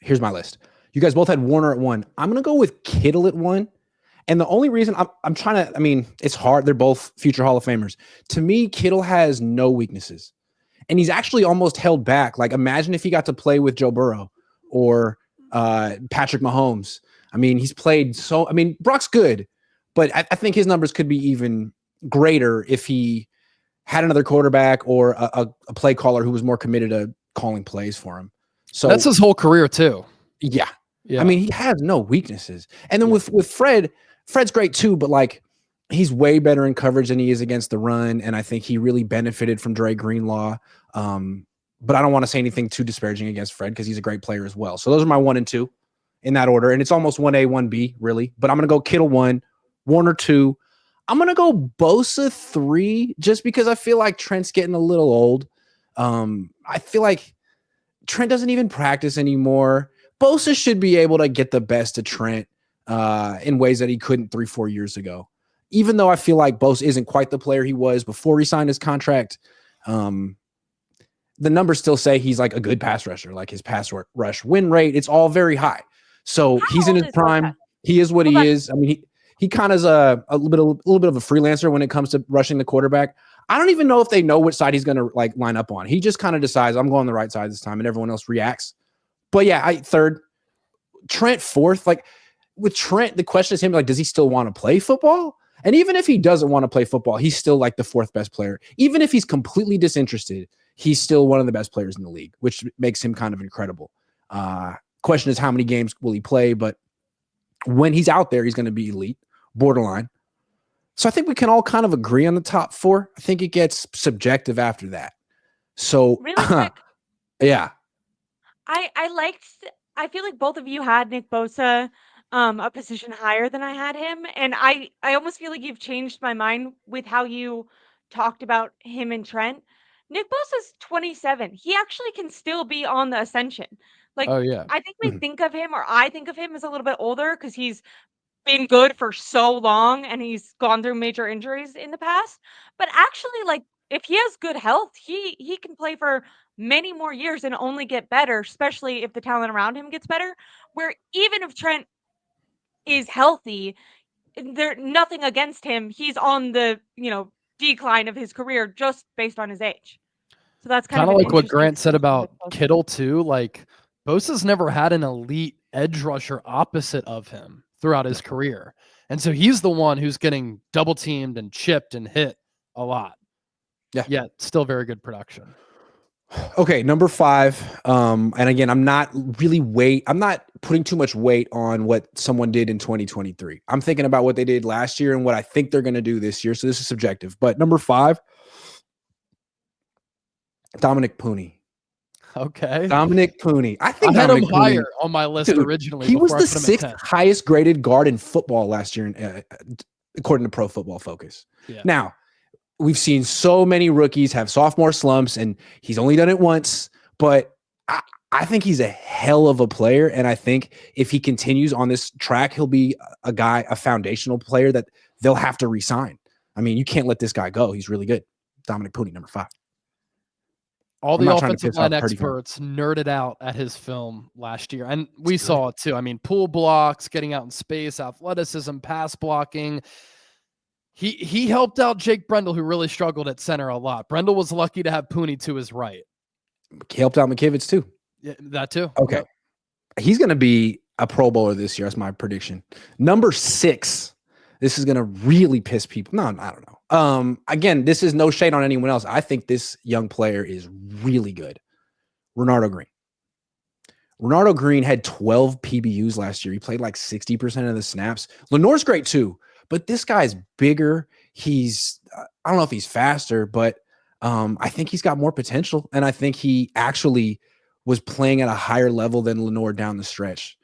here's my list. You guys both had Warner at 1. I'm going to go with Kittle at 1. And the only reason I'm trying to, I mean, it's hard. They're both future Hall of Famers. To me, Kittle has no weaknesses. And he's actually almost held back. Like, imagine if he got to play with Joe Burrow or Patrick Mahomes. I mean, he's played so, I mean, Brock's good, but I think his numbers could be even greater if he had another quarterback or a play caller who was more committed to calling plays for him. So that's his whole career too. Yeah. I mean, he has no weaknesses. And then with Fred's great too, but like he's way better in coverage than he is against the run. And I think he really benefited from Dre Greenlaw. But I don't want to say anything too disparaging against Fred because he's a great player as well. So those are my 1 and 2 in that order. And it's almost 1A, 1B, really. But I'm going to go Kittle 1, Warner 2. I'm going to go Bosa 3 just because I feel like Trent's getting a little old. I feel like Trent doesn't even practice anymore. Bosa should be able to get the best of Trent in ways that he couldn't 3-4 years ago. Even though I feel like Bosa isn't quite the player he was before he signed his contract, the numbers still say he's like a good pass rusher, like his pass rush win rate. It's all very high. So he's in his prime. He is what he is. I mean, he kind of is a little bit of a freelancer when it comes to rushing the quarterback. I don't even know if they know which side he's going to like line up on. He just kind of decides I'm going the right side this time and everyone else reacts. But yeah, third, Trent fourth. Like with Trent, the question is him, like, does he still want to play football? And even if he doesn't want to play football, he's still like the 4th best player. Even if he's completely disinterested, he's still one of the best players in the league, which makes him kind of incredible. Question is how many games will he play? But when he's out there, he's going to be elite, borderline. So I think we can all kind of agree on the top 4. I think it gets subjective after that. So really quick, yeah. I feel like both of you had Nick Bosa a position higher than I had him. And I almost feel like you've changed my mind with how you talked about him and Trent. Nick Bosa's 27. He actually can still be on the ascension. Like, Oh yeah. I think we think of him, or I think of him as a little bit older because he's been good for so long and he's gone through major injuries in the past. But actually, like, if he has good health, he can play for many more years and only get better, especially if the talent around him gets better. Where even if Trent is healthy, there nothing against him. He's on the, decline of his career just based on his age. So that's kind of like what Grant said distinction about with Bosa. Kittle too. Like Bosa's never had an elite edge rusher opposite of him throughout his career. And so he's the one who's getting double teamed and chipped and hit a lot. Yeah. Yet still very good production. Okay, number 5. And again, I'm not putting too much weight on what someone did in 2023. I'm thinking about what they did last year and what I think they're going to do this year. So this is subjective. But number 5, Dominic Pooney. Okay. Dominic Pooney. I think I had Dominic him higher Pooney, on my list originally. He was the 6th highest graded guard in football last year, according to Pro Football Focus. Yeah. Now, we've seen so many rookies have sophomore slumps, and he's only done it once. But I think he's a hell of a player, and I think if he continues on this track, he'll be a foundational player that they'll have to re-sign. I mean, you can't let this guy go. He's really good. Dominic Pooney, number 5. All the offensive line experts nerded out at his film last year, and we saw it too. I mean, pull blocks, getting out in space, athleticism, pass blocking. He helped out Jake Brendel, who really struggled at center a lot. Brendel was lucky to have Pooney to his right. He helped out McKivitz too. Yeah, that too. Okay. Yep. He's going to be a Pro Bowler this year. That's my prediction. Number 6. This is going to really piss people. No, I don't know. Again, this is no shade on anyone else. I think this young player is really good. Renardo Green. Renardo Green had 12 PBUs last year. He played like 60% of the snaps. Lenore's great too, but this guy's bigger. He's, I don't know if he's faster, but I think he's got more potential. And I think he actually was playing at a higher level than Lenore down the stretch.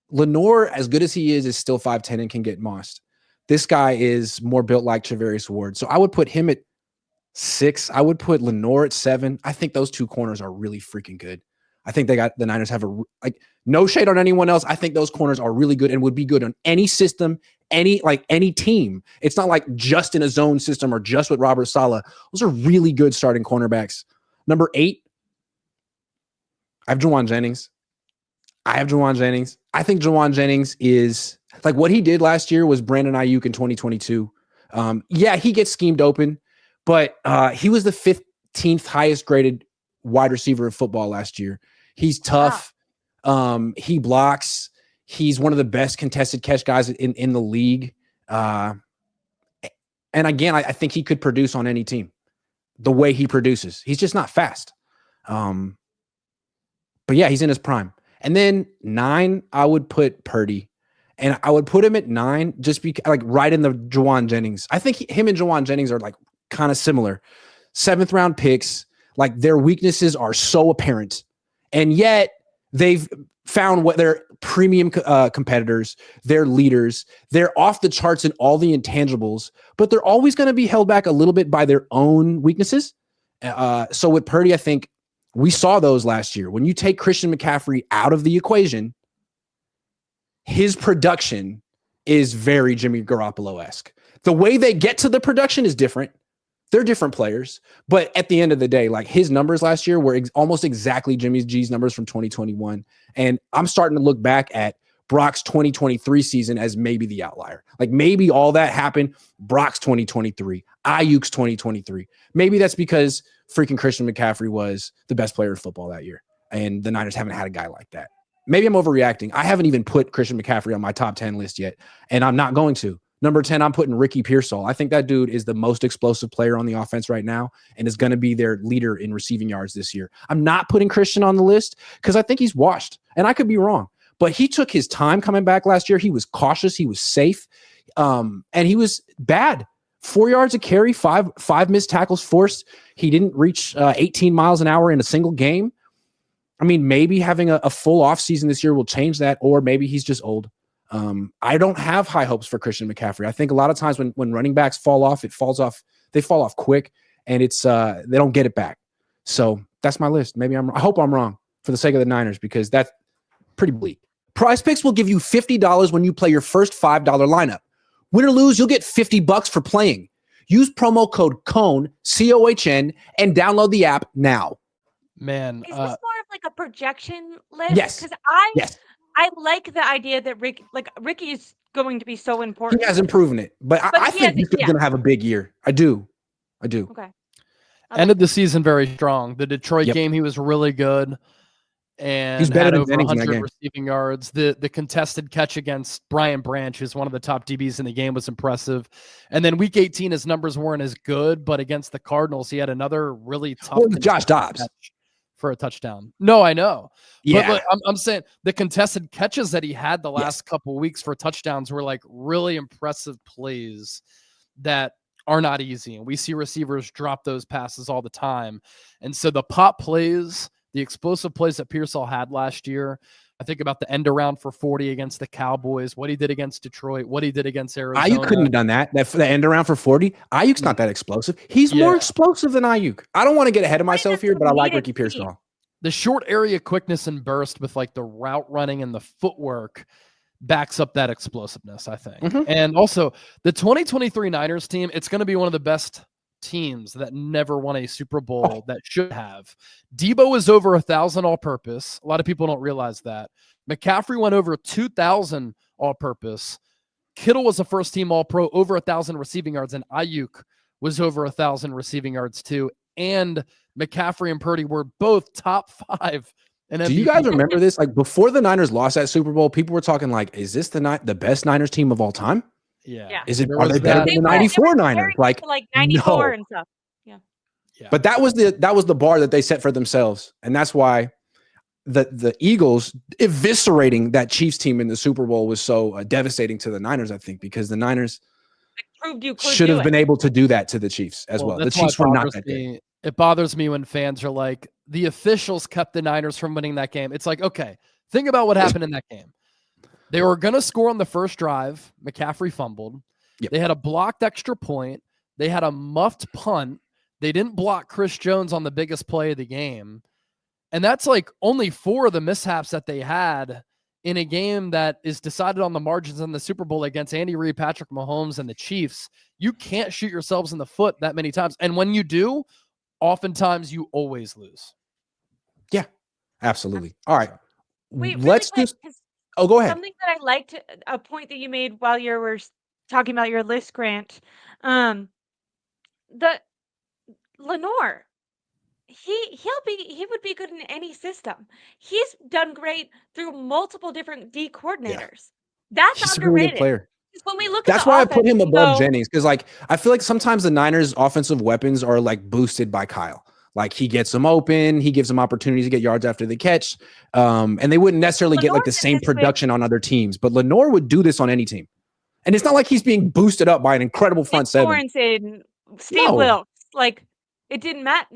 Lenore, as good as he is still 5'10" and can get mossed. This guy is more built like Travarius Ward. So I would put him at 6. I would put Lenore at 7. I think those two corners are really freaking good. I think the Niners have no shade on anyone else. I think those corners are really good and would be good on any system, any team. It's not like just in a zone system or just with Robert Saleh. Those are really good starting cornerbacks. Number 8, I have Juwan Jennings. I think Juwan Jennings is like what he did last year was Brandon Ayuk in 2022. Yeah, he gets schemed open, but he was the 15th highest graded wide receiver in football last year. He's tough. Wow. He blocks. He's one of the best contested catch guys in the league. And again, I think he could produce on any team the way he produces. He's just not fast. But yeah, he's in his prime. And then 9, I would put Purdy. And I would put him at 9 just because, like, right in the Juwan Jennings. I think him and Juwan Jennings are like kind of similar. 7th round picks, like their weaknesses are so apparent. And yet they've found what their premium competitors, their leaders, they're off the charts in all the intangibles, but they're always going to be held back a little bit by their own weaknesses. So with Purdy, I think we saw those last year. When you take Christian McCaffrey out of the equation, his production is very Jimmy Garoppolo-esque. The way they get to the production is different. They're different players, but at the end of the day, like his numbers last year were almost exactly Jimmy G's numbers from 2021. And I'm starting to look back at Brock's 2023 season as maybe the outlier. Like maybe all that happened Brock's 2023, Ayuk's 2023. Maybe that's because freaking Christian McCaffrey was the best player in football that year. And the Niners haven't had a guy like that. Maybe I'm overreacting. I haven't even put Christian McCaffrey on my top 10 list yet. And I'm not going to. Number 10, I'm putting Ricky Pearsall. I think that dude is the most explosive player on the offense right now and is going to be their leader in receiving yards this year. I'm not putting Christian on the list because I think he's washed, and I could be wrong. But he took his time coming back last year. He was cautious. He was safe, and he was bad. 4 yards a carry, five missed tackles forced. He didn't reach 18 miles an hour in a single game. I mean, maybe having a full offseason this year will change that, or maybe he's just old. I don't have high hopes for Christian McCaffrey. I think a lot of times when running backs fall off, they fall off quick, and it's they don't get it back. So that's my list. I hope I'm wrong for the sake of the Niners, because that's pretty bleak. Prize Picks will give you $50 when you play your first $5 lineup. Win or lose, you'll get $50 for playing. Use promo code Cohn, COHN, and download the app now. Man, is this more of like a projection list? Yes. Because I like the idea that Ricky is going to be so important. He hasn't proven it, but I think he's going to have a big year. I do. Okay. Ended the season very strong. The Detroit game, he was really good, and he's better had than over Jennings 100 receiving yards. The contested catch against Brian Branch, who's one of the top DBs in the game, was impressive. And then week 18, his numbers weren't as good, but against the Cardinals, he had another really tough Josh Dobbs for a touchdown. No, I know. Yeah. But I'm saying the contested catches that he had the last couple of weeks for touchdowns were like really impressive plays that are not easy. And we see receivers drop those passes all the time. And so the pop plays, the explosive plays that Pearsall had last year, I think about the end around for 40 against the Cowboys, what he did against Detroit, what he did against Arizona. Ayuk couldn't have done that. The end around for 40. Ayuk's not that explosive. He's more explosive than Ayuk. I don't want to get ahead of myself here, but I like Ricky Pearsall. The short area quickness and burst with like the route running and the footwork backs up that explosiveness, I think. Mm-hmm. And also the 2023 Niners team, it's going to be one of the best teams that never won a Super Bowl that should have. Debo is over 1,000 all-purpose. A lot of people don't realize that. McCaffrey went over 2,000 all-purpose. Kittle was a first-team All-Pro, over 1,000 receiving yards, and Ayuk was over 1,000 receiving yards too. And McCaffrey and Purdy were both top 5. Do you guys remember this? Like before the Niners lost that Super Bowl, people were talking like, "Is this the best Niners team of all time?" Yeah. Are they better than the 94 Niners? Like 94 and stuff. Yeah. But that was the bar that they set for themselves. And that's why the Eagles eviscerating that Chiefs team in the Super Bowl was so devastating to the Niners, I think, because the Niners should have been able to do that to the Chiefs as well. The Chiefs were not that good. It bothers me when fans are like, the officials kept the Niners from winning that game. It's like, okay, think about what happened in that game. They were going to score on the first drive. McCaffrey fumbled. Yep. They had a blocked extra point. They had a muffed punt. They didn't block Chris Jones on the biggest play of the game. And that's like only 4 of the mishaps that they had in a game that is decided on the margins in the Super Bowl against Andy Reid, Patrick Mahomes, and the Chiefs. You can't shoot yourselves in the foot that many times. And when you do, oftentimes you always lose. Yeah. Absolutely. All right. Wait, Let's really quick, just. Oh, go ahead. something that I liked, a point that you made while you were talking about your list, Grant. The Lenore, he would be good in any system. He's done great through multiple different D Yeah. coordinators. That's He's a really good underrated. player. When we look at That's the why I put offense, him we above go, Jennings, because like I feel like sometimes the Niners' offensive weapons are like boosted by Kyle. Like he gets them open, he gives them opportunities to get yards after the catch, and they wouldn't necessarily get like the Lenore's in same his way. production on other teams. But Lenore would do this on any team, and it's not like he's being boosted up by an incredible front seven. Sorensen, Steve Wilkes, like it didn't matter.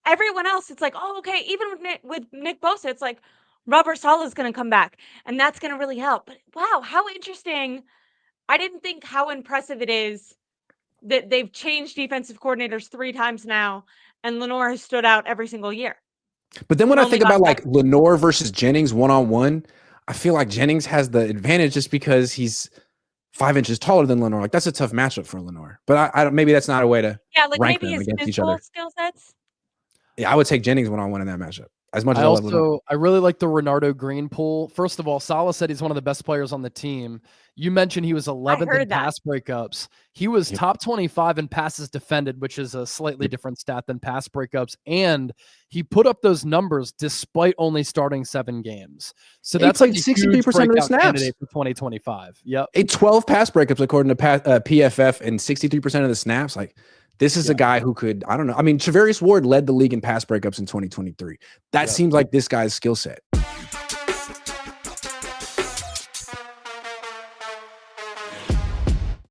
Everyone else, it's like, oh, okay. Even with Nick Bosa, it's like Robert Saleh's going to come back, and that's going to really help. But wow, how interesting! I didn't think how impressive it is that they've changed defensive coordinators 3 times now, and Lenore has stood out every single year. But then when I think about like Lenore versus Jennings one-on-one, I feel like Jennings has the advantage just because he's 5 inches taller than Lenore. Like that's a tough matchup for Lenore. But I don't. Maybe that's not a way to rank them against each other. Skill sets. Yeah, I would take Jennings one-on-one in that matchup. As much as I really like the Renardo Green pool. First of all, Saleh said he's one of the best players on the team. You mentioned he was 11th in pass breakups. He was top 25 in passes defended, which is a slightly different stat than pass breakups. And he put up those numbers despite only starting 7 games. So that's like 63% of the snaps for 2025. Yep. 12 pass breakups according to PFF and 63% of the snaps. Like this is a guy who could, I don't know. I mean, Charvarius Ward led the league in pass breakups in 2023. That seems like this guy's skill set.